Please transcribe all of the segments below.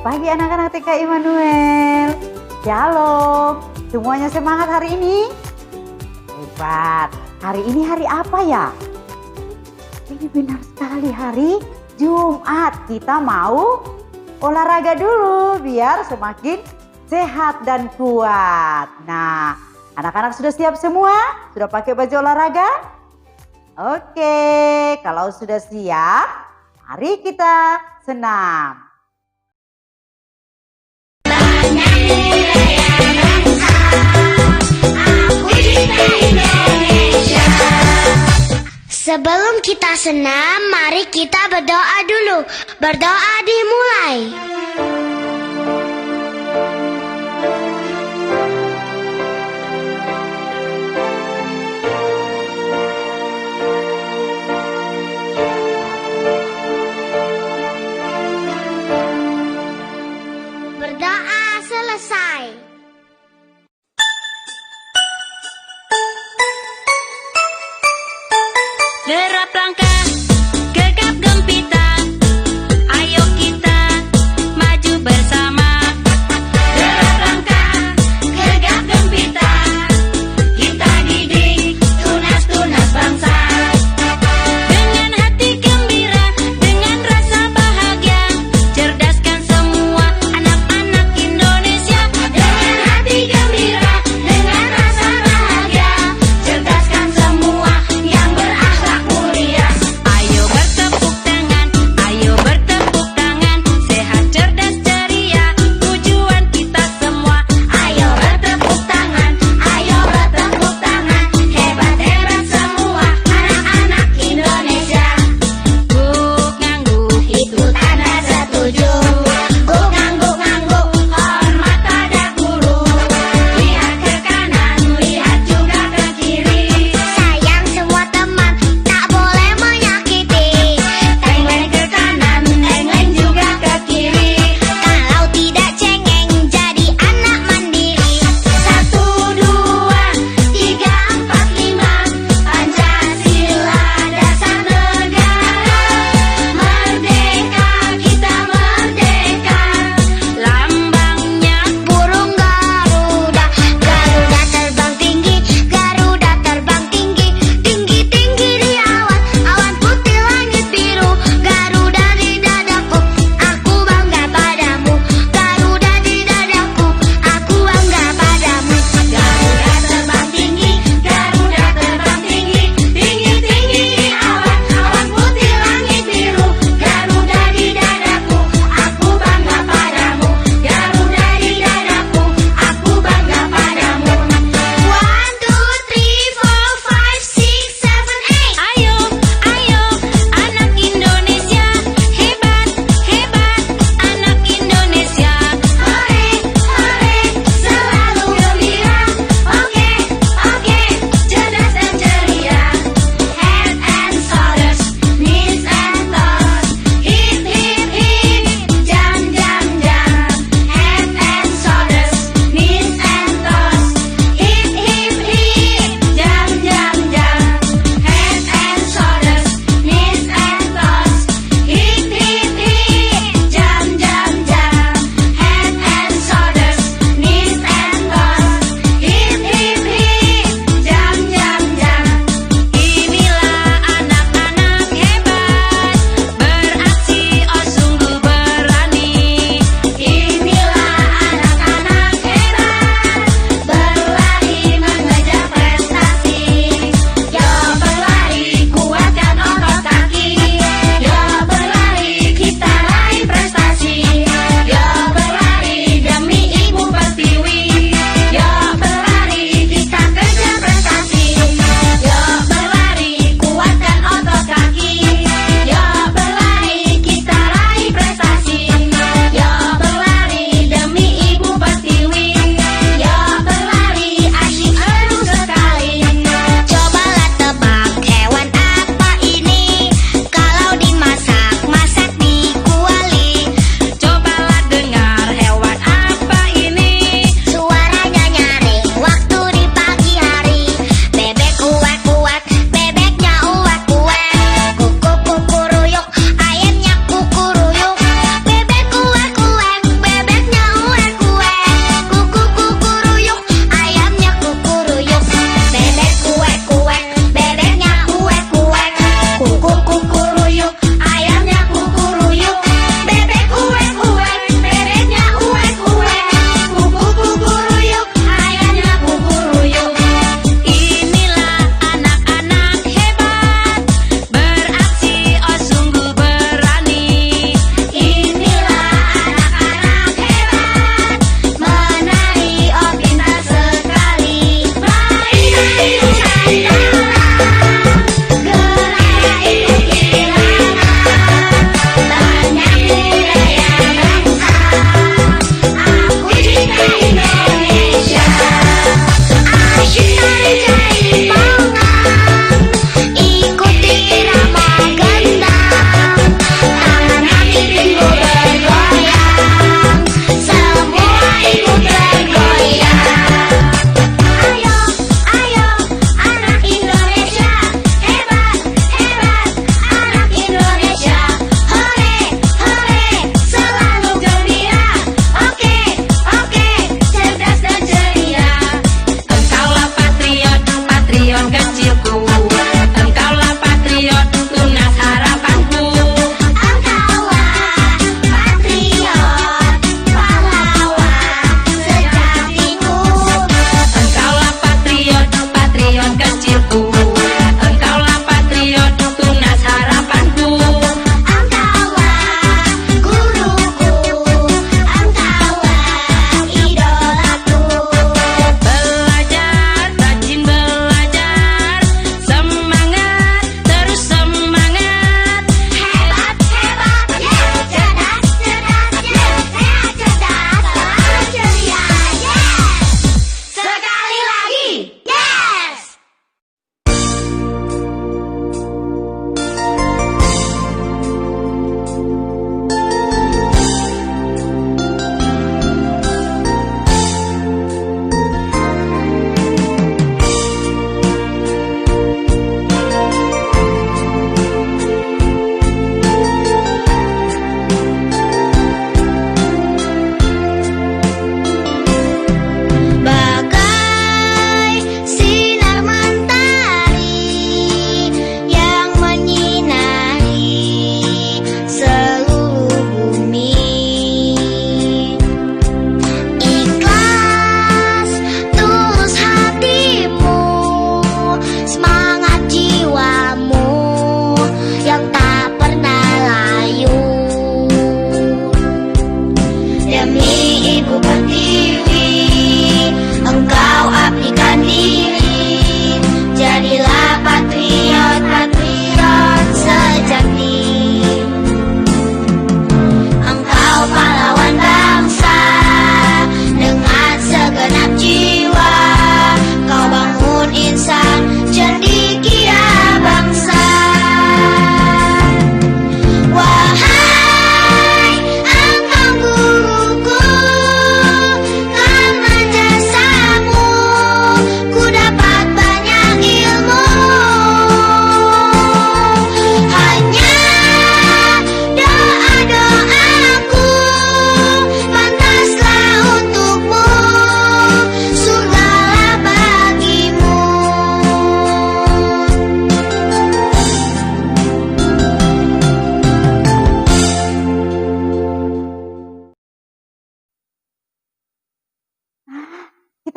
pagi anak-anak TK Immanuel. Shalom. Semuanya semangat hari ini? Hebat. Hari ini hari apa ya? Ini benar sekali hari Jumat. Kita mau olahraga dulu biar semakin sehat dan kuat. Nah, anak-anak sudah siap semua? Sudah pakai baju olahraga? Oke, kalau sudah siap, mari kita senam. Sebelum kita senam, mari kita berdoa dulu. Berdoa dimulai. Berdoa selesai. Derap langkah, gegap gempita, ayo kita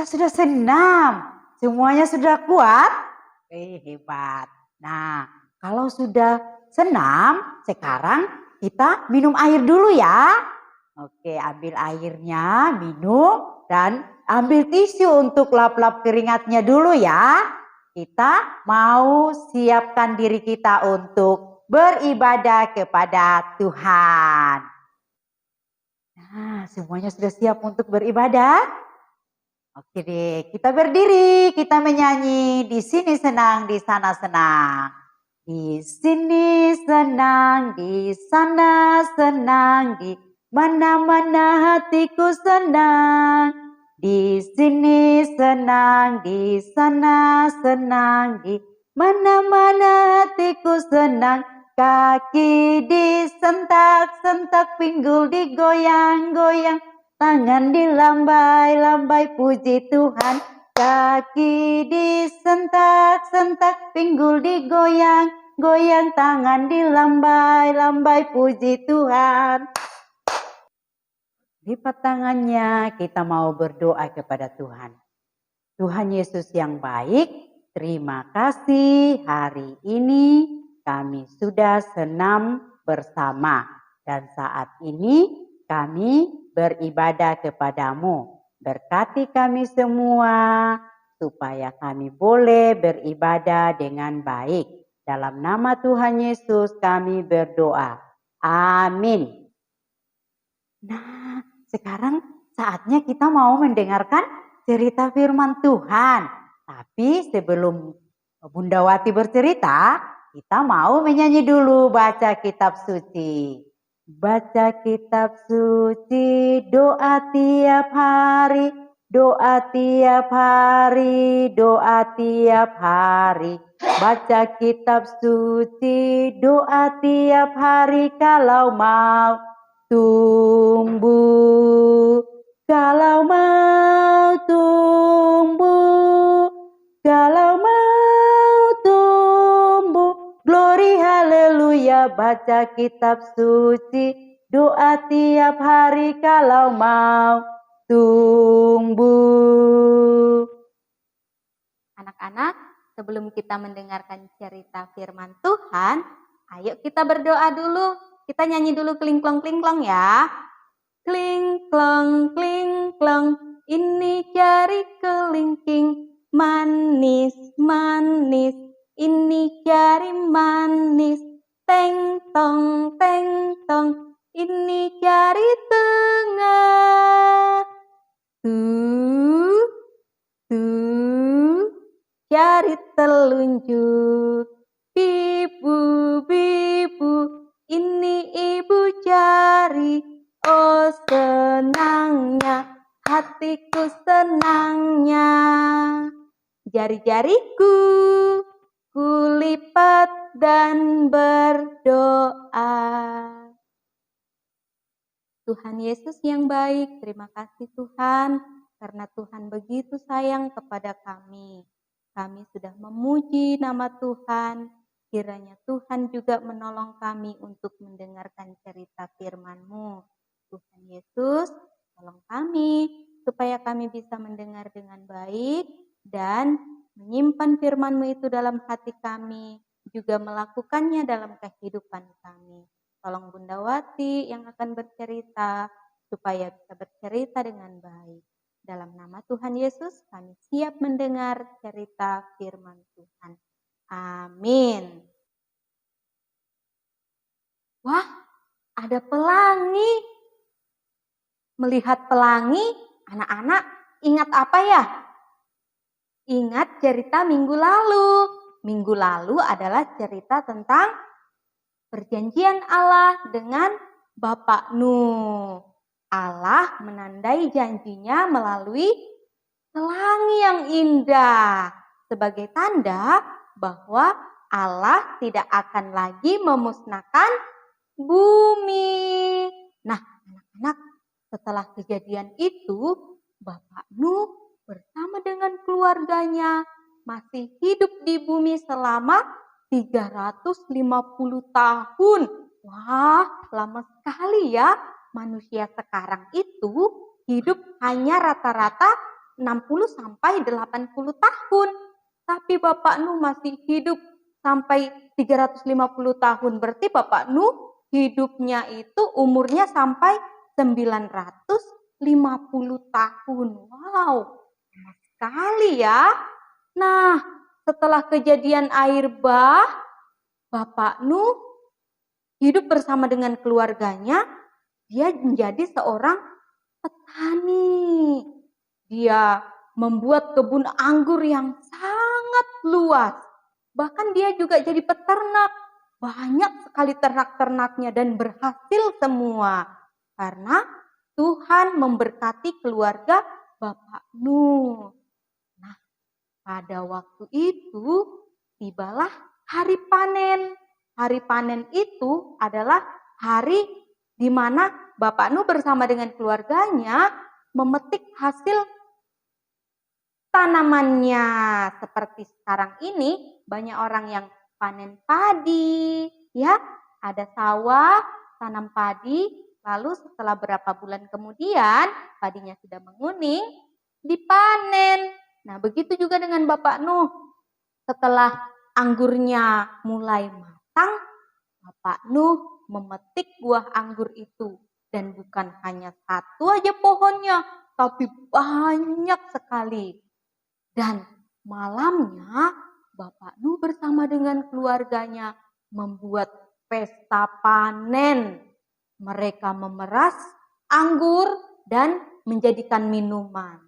kita sudah senam. Semuanya sudah kuat? Hebat. Nah, kalau sudah senam, sekarang kita minum air dulu ya. Oke, ambil airnya, minum, dan ambil tisu untuk lap-lap keringatnya dulu ya. Kita mau siapkan diri kita untuk beribadah kepada Tuhan. Nah, semuanya sudah siap untuk beribadah? Oke deh, kita berdiri, kita menyanyi. Di sini senang, di sana senang. Di sini senang, di sana senang, di mana-mana hatiku senang. Di sini senang, di sana senang, di mana-mana hatiku senang. Kaki disentak-sentak, pinggul digoyang-goyang, tangan dilambai-lambai, puji Tuhan. Kaki disentak-sentak, pinggul digoyang-goyang, tangan dilambai-lambai, puji Tuhan. Lipat tangannya, kita mau berdoa kepada Tuhan. Tuhan Yesus yang baik, terima kasih hari ini kami sudah senam bersama. Dan saat ini kami beribadah kepadamu. Berkati kami semua supaya kami boleh beribadah dengan baik. Dalam nama Tuhan Yesus kami berdoa. Amin. Nah, sekarang saatnya kita mau mendengarkan cerita firman Tuhan. Tapi sebelum Bunda Wati bercerita, kita mau menyanyi dulu baca kitab suci. Baca kitab suci, doa tiap hari, doa tiap hari, doa tiap hari. Baca kitab suci, doa tiap hari kalau mau tumbuh, kalau mau tumbuh, kalau mau tumbuh. Glory haleluya, baca kitab suci, doa tiap hari kalau mau tumbuh. Anak-anak, sebelum kita mendengarkan cerita firman Tuhan, ayo kita berdoa dulu. Kita nyanyi dulu kling-klong ya. Kling-klong, ini jari kelingking, manis, ini jari manis. Teng-tong, ini jari tengah. Jari telunjuk. Bibu, ini ibu jari. Oh senangnya, hatiku senangnya. Jari-jariku kulipat dan berdoa. Tuhan Yesus yang baik, terima kasih Tuhan, karena Tuhan begitu sayang kepada kami. Kami sudah memuji nama Tuhan, kiranya Tuhan juga menolong kami untuk mendengarkan cerita firman-Mu. Tuhan Yesus, tolong kami, supaya kami bisa mendengar dengan baik dan menyimpan firman-Mu itu dalam hati kami, juga melakukannya dalam kehidupan kami. Tolong Bunda Wati yang akan bercerita, supaya bisa bercerita dengan baik. Dalam nama Tuhan Yesus, kami siap mendengar cerita firman Tuhan. Amin. Wah, ada pelangi. Melihat pelangi, anak-anak ingat apa ya? Ingat cerita minggu lalu. Minggu lalu adalah cerita tentang perjanjian Allah dengan Bapak Nuh. Allah menandai janjinya melalui pelangi yang indah. Sebagai tanda bahwa Allah tidak akan lagi memusnahkan bumi. Nah, anak-anak, setelah kejadian itu, Bapak Nuh bersama dengan keluarganya masih hidup di bumi selama 350 tahun. Wah, lama sekali ya. Manusia sekarang itu hidup hanya rata-rata 60 sampai 80 tahun. Tapi Bapak Nuh masih hidup sampai 350 tahun. Berarti Bapak Nuh hidupnya itu umurnya sampai 950 tahun. Wow, lama sekali ya. Nah, setelah kejadian air bah, Bapak Nuh hidup bersama dengan keluarganya. Dia menjadi seorang petani. Dia membuat kebun anggur yang sangat luas. Bahkan dia juga jadi peternak. Banyak sekali ternak-ternaknya dan berhasil semua. Karena Tuhan memberkati keluarga Bapak Nuh. Nah, pada waktu itu tibalah hari panen. Hari panen itu adalah hari di mana Bapak Nuh bersama dengan keluarganya memetik hasil tanamannya. Seperti sekarang ini banyak orang yang panen padi, ya. Ada sawah, tanam padi, lalu setelah berapa bulan kemudian padinya sudah menguning, dipanen. Nah, begitu juga dengan Bapak Nuh. Setelah anggurnya mulai matang, Bapak Nuh memetik buah anggur itu. Dan bukan hanya satu aja pohonnya, tapi banyak sekali. Dan malamnya Bapak Nuh bersama dengan keluarganya membuat pesta panen. Mereka memeras anggur dan menjadikan minuman.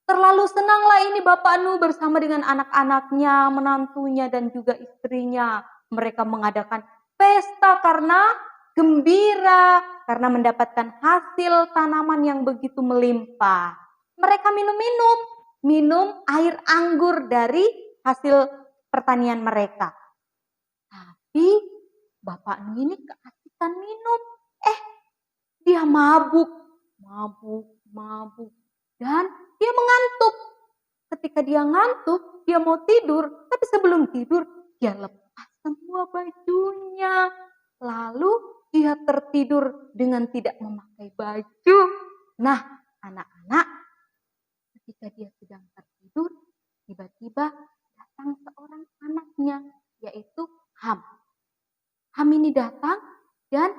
Terlalu senanglah ini Bapak Nuh bersama dengan anak-anaknya, menantunya dan juga istrinya. Mereka mengadakan pesta karena gembira, karena mendapatkan hasil tanaman yang begitu melimpah. Mereka minum air anggur dari hasil pertanian mereka. Tapi Bapak Nuh ini keasikan minum. Dia mabuk. Dan dia mengantuk. Ketika dia ngantuk, dia mau tidur. Tapi sebelum tidur, dia lepas semua bajunya. Lalu dia tertidur dengan tidak memakai baju. Nah, anak-anak, ketika dia sedang tertidur, tiba-tiba datang seorang anaknya, yaitu Ham. Ham ini datang dan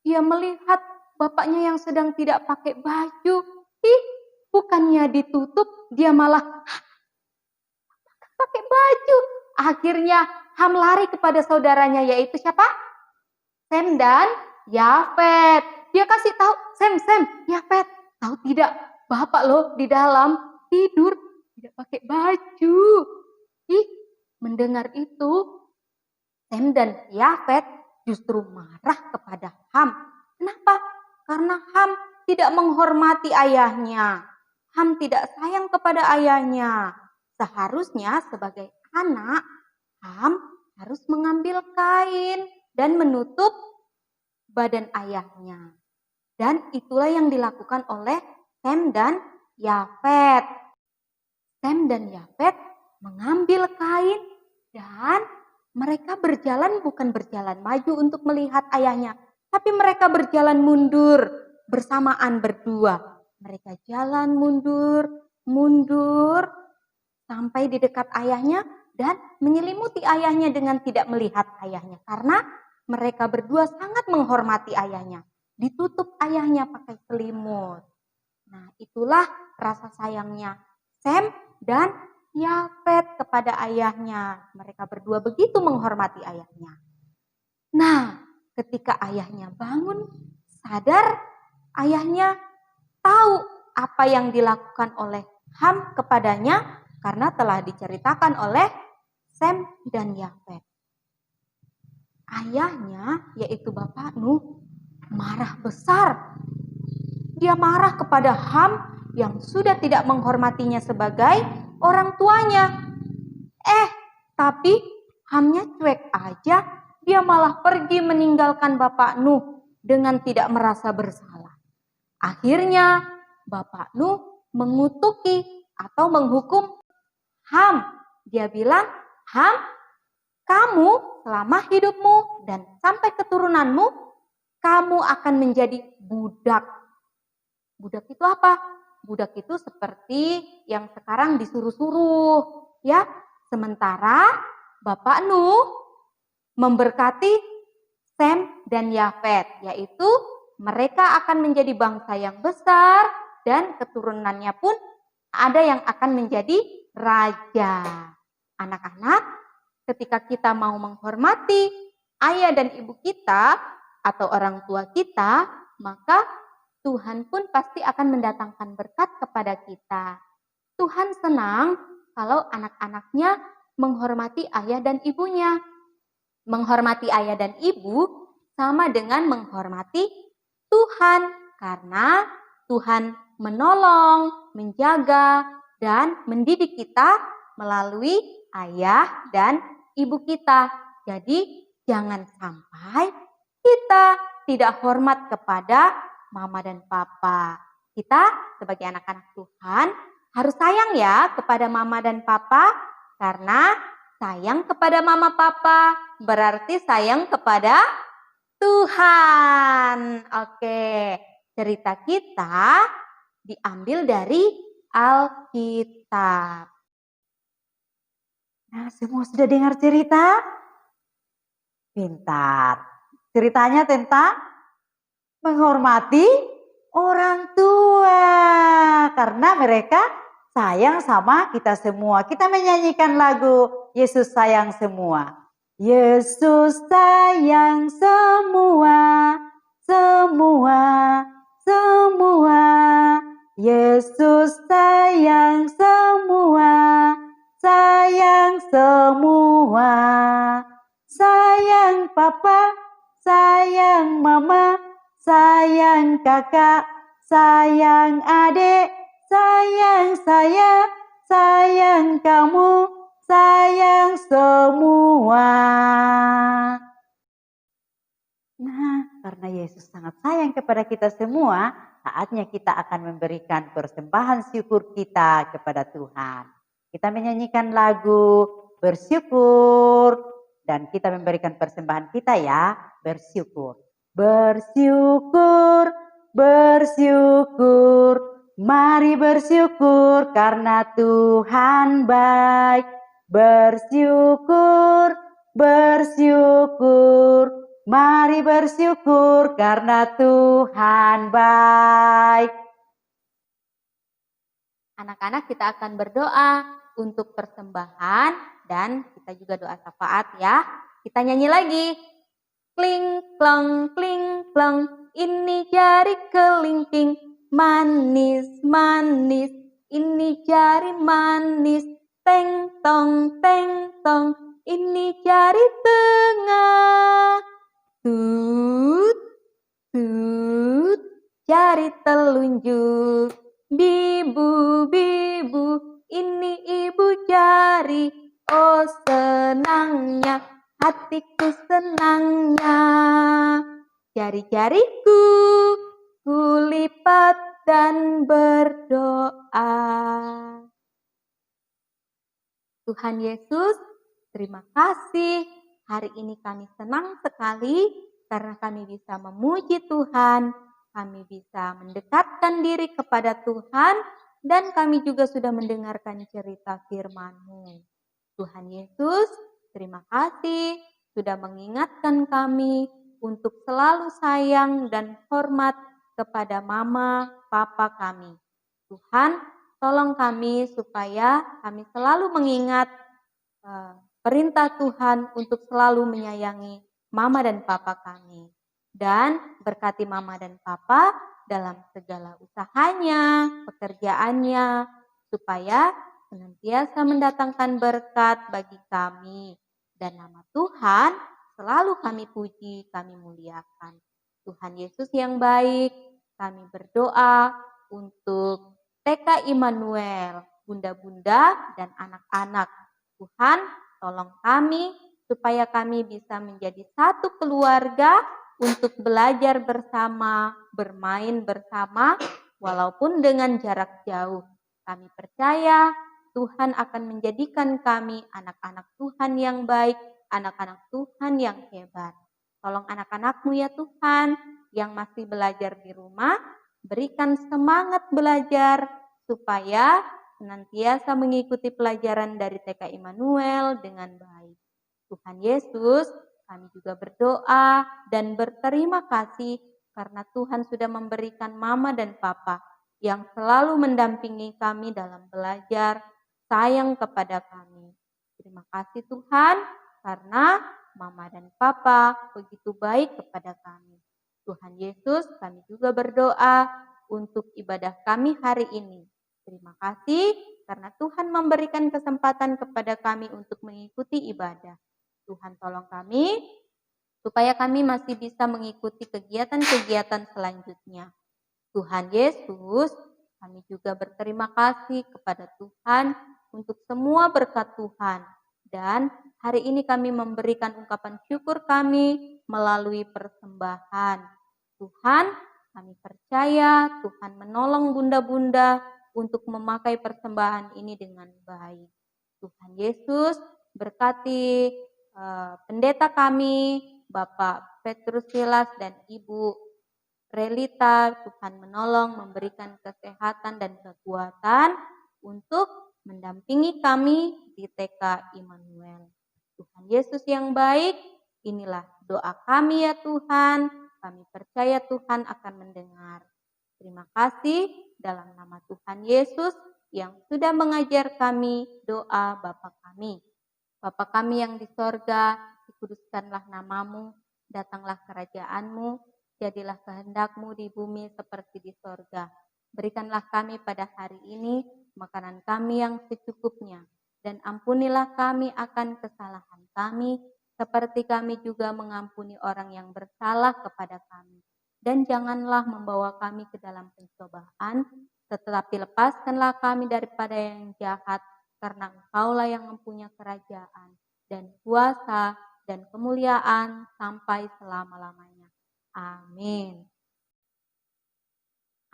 dia melihat bapaknya yang sedang tidak pakai baju. Bukannya ditutup, dia malah pakai baju. Akhirnya Ham lari kepada saudaranya, yaitu siapa? Sem dan Yafet. Dia kasih tahu, Sem, Yafet, tahu tidak? Bapak loh di dalam tidur tidak pakai baju. Mendengar itu, Sem dan Yafet justru marah kepada Ham. Kenapa? Karena Ham tidak menghormati ayahnya. Ham tidak sayang kepada ayahnya. Seharusnya sebagai anak, Ham harus mengambil kain dan menutup badan ayahnya. Dan itulah yang dilakukan oleh Sem dan Yafet. Sem dan Yafet mengambil kain dan mereka bukan berjalan maju untuk melihat ayahnya, tapi mereka berjalan mundur bersamaan berdua. Mereka jalan mundur sampai di dekat ayahnya dan menyelimuti ayahnya dengan tidak melihat ayahnya. Karena mereka berdua sangat menghormati ayahnya. Ditutup ayahnya pakai selimut. Nah, itulah rasa sayangnya Sem dan Yafet kepada ayahnya. Mereka berdua begitu menghormati ayahnya. Nah, ketika ayahnya bangun, sadar, ayahnya tahu apa yang dilakukan oleh Ham kepadanya karena telah diceritakan oleh Sem dan Yafet. Ayahnya, yaitu Bapak Nuh, marah besar. Dia marah kepada Ham yang sudah tidak menghormatinya sebagai orang tuanya. Tapi Hamnya cuek aja. Dia malah pergi meninggalkan Bapak Nuh dengan tidak merasa bersalah. Akhirnya Bapak Nuh mengutuki atau menghukum Ham. Dia bilang, Ham, kamu selama hidupmu dan sampai keturunanmu, kamu akan menjadi budak. Budak itu apa? budak itu seperti yang sekarang disuruh-suruh, ya. Sementara Bapak Nuh memberkati Sem dan Yafet, yaitu mereka akan menjadi bangsa yang besar dan keturunannya pun ada yang akan menjadi raja. Anak-anak, ketika kita mau menghormati ayah dan ibu kita atau orang tua kita, maka Tuhan pun pasti akan mendatangkan berkat kepada kita. Tuhan senang kalau anak-anaknya menghormati ayah dan ibunya. Menghormati ayah dan ibu sama dengan menghormati Tuhan, karena Tuhan menolong, menjaga, dan mendidik kita melalui ayah dan ibu kita. Jadi jangan sampai kita tidak hormat kepada mama dan papa. Kita sebagai anak-anak Tuhan harus sayang ya kepada mama dan papa, karena sayang kepada mama papa berarti sayang kepada Tuhan. Oke, cerita kita diambil dari Alkitab. Nah, semua sudah dengar cerita? Pintar. Ceritanya tentang menghormati orang tua karena mereka sayang sama kita semua. Kita menyanyikan lagu Yesus sayang semua. Yesus sayang semua, semua, semua. Yesus sayang semua, sayang semua. Sayang papa, sayang mama, sayang kakak, sayang adik, sayang saya, sayang kamu, sayang semua. Nah, karena Yesus sangat sayang kepada kita semua, saatnya kita akan memberikan persembahan syukur kita kepada Tuhan. Kita menyanyikan lagu bersyukur dan kita memberikan persembahan kita ya, bersyukur. Bersyukur, bersyukur, mari bersyukur karena Tuhan baik. Bersyukur, bersyukur, mari bersyukur karena Tuhan baik. Anak-anak, kita akan berdoa untuk persembahan dan kita juga doa syafaat ya. Kita nyanyi lagi. Kling klong kling klong, ini jari kelingking, manis manis, ini jari manis, teng tong, ini jari tengah. Tut, tut, jari telunjuk. Bibu, bibu, ini ibu jari. Oh senangnya, hatiku senangnya. Jari-jariku, kulipat dan berdoa. Tuhan Yesus, terima kasih. Hari ini kami senang sekali karena kami bisa memuji Tuhan. Kami bisa mendekatkan diri kepada Tuhan dan kami juga sudah mendengarkan cerita firman-Mu. Tuhan Yesus, terima kasih sudah mengingatkan kami untuk selalu sayang dan hormat kepada mama, papa kami. Tuhan, tolong kami supaya kami selalu mengingat perintah Tuhan untuk selalu menyayangi mama dan papa kami. Dan berkati mama dan papa dalam segala usahanya, pekerjaannya, supaya senantiasa mendatangkan berkat bagi kami. Dan nama Tuhan selalu kami puji, kami muliakan. Tuhan Yesus yang baik, kami berdoa untuk TK Immanuel, bunda-bunda dan anak-anak. Tuhan, tolong kami supaya kami bisa menjadi satu keluarga untuk belajar bersama, bermain bersama, walaupun dengan jarak jauh. Kami percaya Tuhan akan menjadikan kami anak-anak Tuhan yang baik, anak-anak Tuhan yang hebat. Tolong anak-anak-Mu ya Tuhan, yang masih belajar di rumah, Berikan semangat belajar supaya senantiasa mengikuti pelajaran dari TK Immanuel dengan baik. Tuhan Yesus, kami juga berdoa dan berterima kasih karena Tuhan sudah memberikan Mama dan Papa yang selalu mendampingi kami dalam belajar, sayang kepada kami. Terima kasih Tuhan karena Mama dan Papa begitu baik kepada kami. Tuhan Yesus, kami juga berdoa untuk ibadah kami hari ini. Terima kasih karena Tuhan memberikan kesempatan kepada kami untuk mengikuti ibadah. Tuhan tolong kami supaya kami masih bisa mengikuti kegiatan-kegiatan selanjutnya. Tuhan Yesus, kami juga berterima kasih kepada Tuhan untuk semua berkat Tuhan. Dan hari ini kami memberikan ungkapan syukur kami melalui persembahan. Tuhan, kami percaya Tuhan menolong bunda-bunda untuk memakai persembahan ini dengan baik. Tuhan Yesus berkati pendeta kami, Bapak Petrus Silas dan Ibu Relita. Tuhan menolong, memberikan kesehatan dan kekuatan untuk mendampingi kami di TK Immanuel. Tuhan Yesus yang baik, inilah doa kami ya Tuhan. Kami percaya Tuhan akan mendengar. Terima kasih dalam nama Tuhan Yesus yang sudah mengajar kami doa Bapa kami. Bapa kami yang di sorga, dikuduskanlah namamu, datanglah kerajaanmu, jadilah kehendakmu di bumi seperti di sorga. Berikanlah kami pada hari ini makanan kami yang secukupnya, dan ampunilah kami akan kesalahan kami, seperti kami juga mengampuni orang yang bersalah kepada kami. Dan janganlah membawa kami ke dalam pencobaan, tetapi lepaskanlah kami daripada yang jahat, karena Engkaulah yang mempunyai kerajaan dan kuasa dan kemuliaan sampai selama-lamanya. Amin.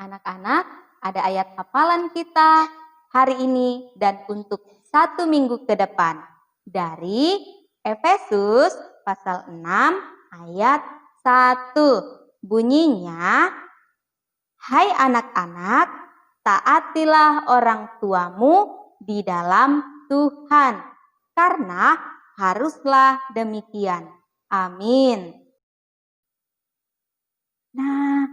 Anak-anak, ada ayat hafalan kita hari ini dan untuk 1 minggu ke depan. Dari Efesus pasal 6 ayat 1. Bunyinya, hai anak-anak, taatilah orang tuamu di dalam Tuhan, karena haruslah demikian. Amin. Nah,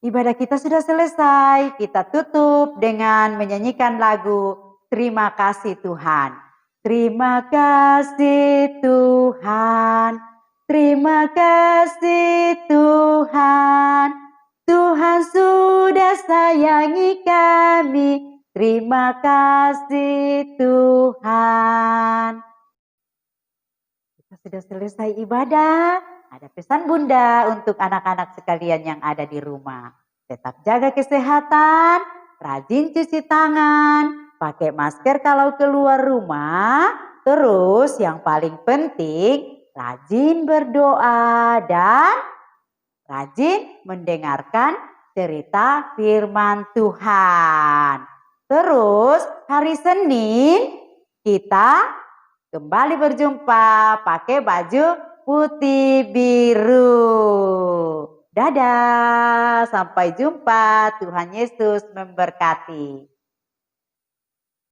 ibadah kita sudah selesai. Kita tutup dengan menyanyikan lagu Terima Kasih Tuhan. Terima kasih Tuhan, terima kasih Tuhan. Tuhan sudah sayangi kami. Terima kasih Tuhan. Kita sudah selesai ibadah. Ada pesan Bunda untuk anak-anak sekalian yang ada di rumah. Tetap jaga kesehatan, rajin cuci tangan, pakai masker kalau keluar rumah. Terus yang paling penting, rajin berdoa dan rajin mendengarkan cerita firman Tuhan. Terus hari Senin kita kembali berjumpa pakai baju putih biru. Dadah, sampai jumpa. Tuhan Yesus memberkati.